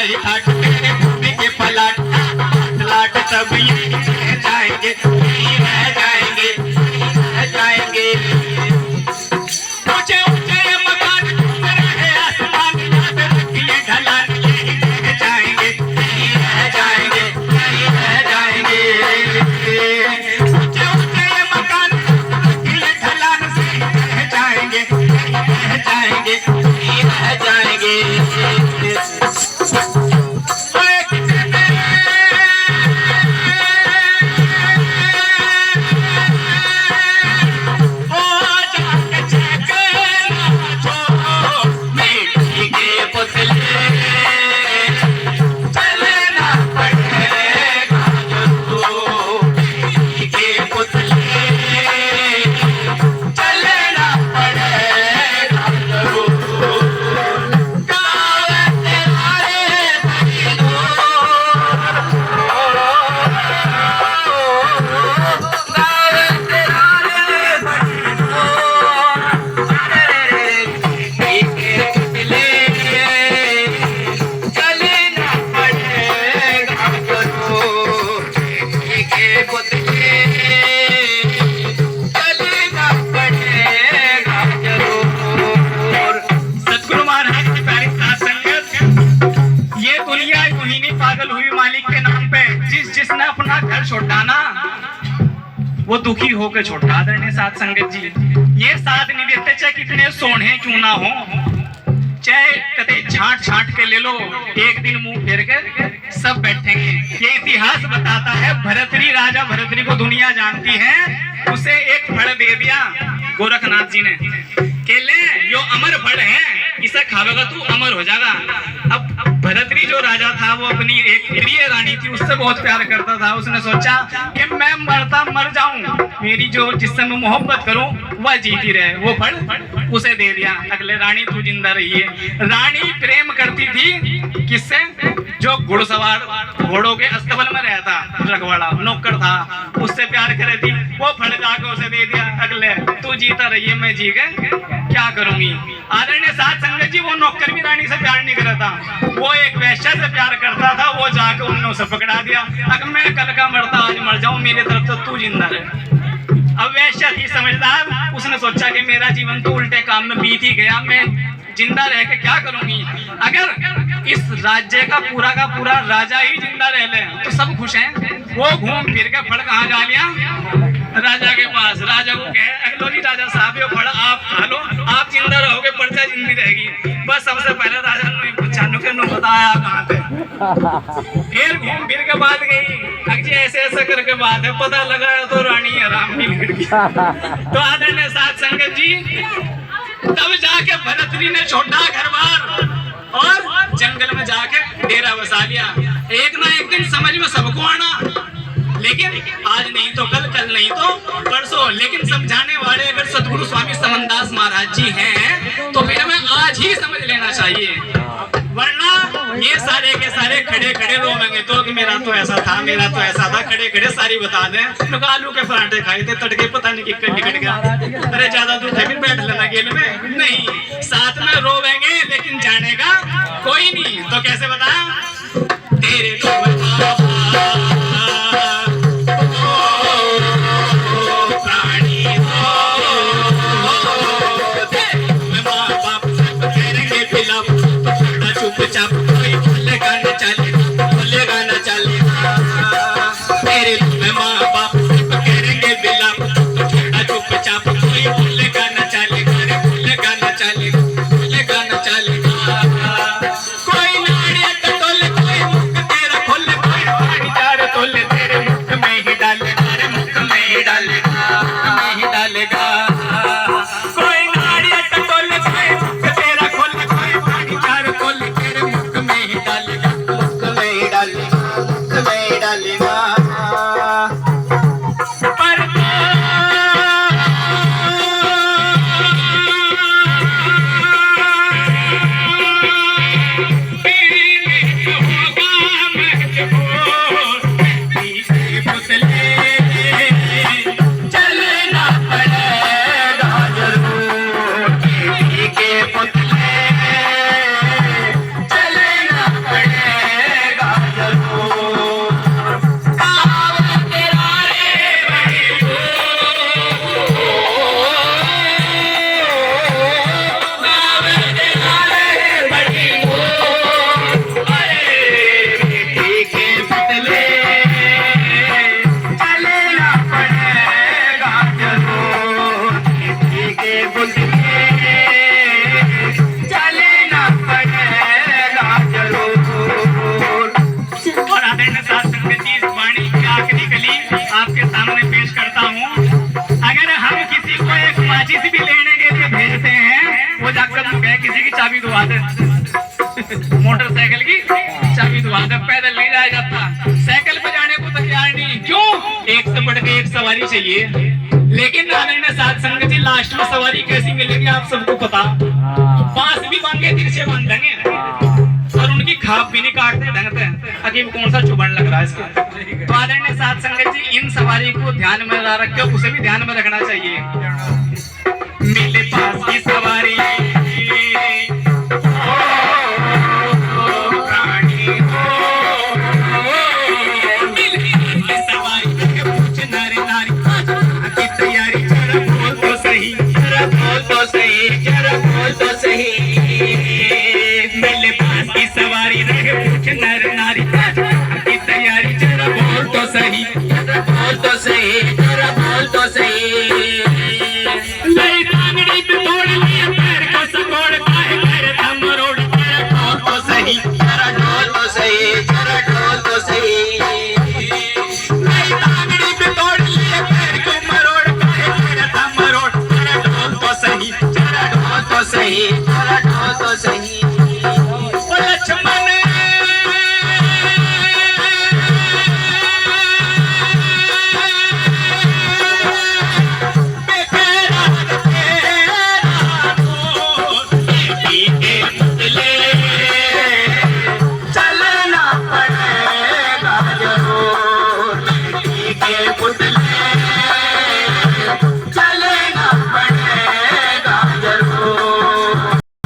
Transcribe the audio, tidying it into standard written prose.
हमारी ठाट तेरे भूमि के पलाट लाट सब यही रह जाएंगे, यही रह जाएंगे, रह जाएंगे। ऊंचे ऊंचे मकान रहे आसमान याद रखिए ढलान, यही रह जाएंगे, यही रह जाएंगे, यही रह जाएंगे। ऊंचे ऊंचे मकान रखिए ढलान से रह जाएंगे, रह जाएंगे, रह जाएंगे। पागल हुई मालिक के नाम पे, जिसने अपना घर छोड़ा ना वो दुखी होकर छोड़ा। आदरणीय साध संगत जी, ये साथ नहीं देते चाहे कितने सोने क्यों ना हो, चाहे कते छांट छांट के ले लो, एक दिन मुंह फेर के सब बैठेंगे। ये इतिहास बताता है, भरतरी राजा भरतरी को दुनिया जानती है, उसे एक फल दे दिया गोरखनाथ जी ने, केले यो अमर फल है, इसे खावेगा तू अमर हो जाएगा। अब भरतरी जो राजा था वो अपनी एक प्रिय रानी थी, उससे बहुत प्यार करता था। उसने सोचा कि मैं मरता मर जाऊं, मेरी जो जिससे मैं मोहब्बत करूं वह जीती रहे, वो फल उसे दे दिया। अगले रानी तू जिंदा रही है। रानी प्रेम करती थी किससे? जो घुड़सवार घोड़ों के अस्तबल में रहता रखवाड़ा नौकर था, उससे प्यार करे थी, वो फल जाकर उसे दे दिया। अगले तू जीता रही है, मैं जी गए क्या करूंगी। आदरणीय साध संगत जी, वो नौकर भी रानी से प्यार नहीं करता, वो एक वैश्या से प्यार करता था, वो जाकर उन्होंने उसे पकड़ा दिया। अगर मैं कल का मरता आज मर जाऊं, मेरी तरफ तो तू जिंदा रहे। अब वैश्या थी समझदार, उसने सोचा कि मेरा जीवन तो उल्टे काम में बीत ही गया, मैं जिंदा रह के क्या करूंगी। अगर इस राज्य का पूरा राजा ही जिंदा रह ले तो सब खुश हैं। वो घूम फिर के फल कहाँ जा लिया? राजा के पास। राजा को कहे अगलो जी राजा साहब ये फल आप खा लो, आप जिंदा रहोगे, प्रजा जिंदी रहेगी। बस सबसे पहले राजा ने पूछा नु बताया कहाँ थे, फिर घूम फिर के बात गई, अजी ऐसे ऐसे करके बात है, पता लगा तो रानी आराम मिल गई। तो आदरणीय साध संगत जी, तब जाके भरतरी ने छोड़ा घर बार और जंगल में जाके डेरा बसा लिया। एक ना एक दिन समझ में सबको आना, लेकिन आज नहीं तो कल, कल नहीं तो परसों। लेकिन समझाने वाले अगर सदगुरु स्वामी समनदास महाराज जी हैं तो फिर हमें आज ही समझ लेना चाहिए, वरना ये सारे के सारे खड़े खड़े रोवेंगे तो कि मेरा तो ऐसा था, मेरा तो ऐसा था, खड़े खड़े सारी बता दें। लोग आलू के पराठे खाए थे, तड़के पता नहीं कितना निकट गया, अरे ज्यादा दूर है फिर बैठ लेना गेल में, नहीं साथ में रोवेंगे लेकिन जानेगा कोई नहीं। तो कैसे बता तेरे चुपचाप कोई बोलेगा न चले, बोलेगा न चले, तेरे में माँ बाप सब करेंगे बिलाप, तो थोड़ा चुपचाप कोई बोलेगा न चले, बोलेगा न चले, बोलेगा न चले। कोई नाड़िया टटोले चाबी दुआ दे। मोटरसाइकिल की चाबी दुआ दे, पैदल नहीं जाया जाता, साइकिल पे जाने को तैयार नहीं। क्यों? एक से बढ़ के एक सवारी चाहिए। लेकिन आदरणीय साध संगत जी, लास्ट में सवारी कैसी मिलेगी आप सबको पता। बांस भी बांधे, तिरछे बांध देंगे और उनकी खाप भी नहीं काटते ढंग से। अकीब कौन सा चुभन लग रहा है इसके। तो आदरणीय साध संगत जी, इन सवारी को ध्यान में रख के उसे भी ध्यान में रखना चाहिए। मेरे पास की सवारी सही, जरा ढोल तो सही।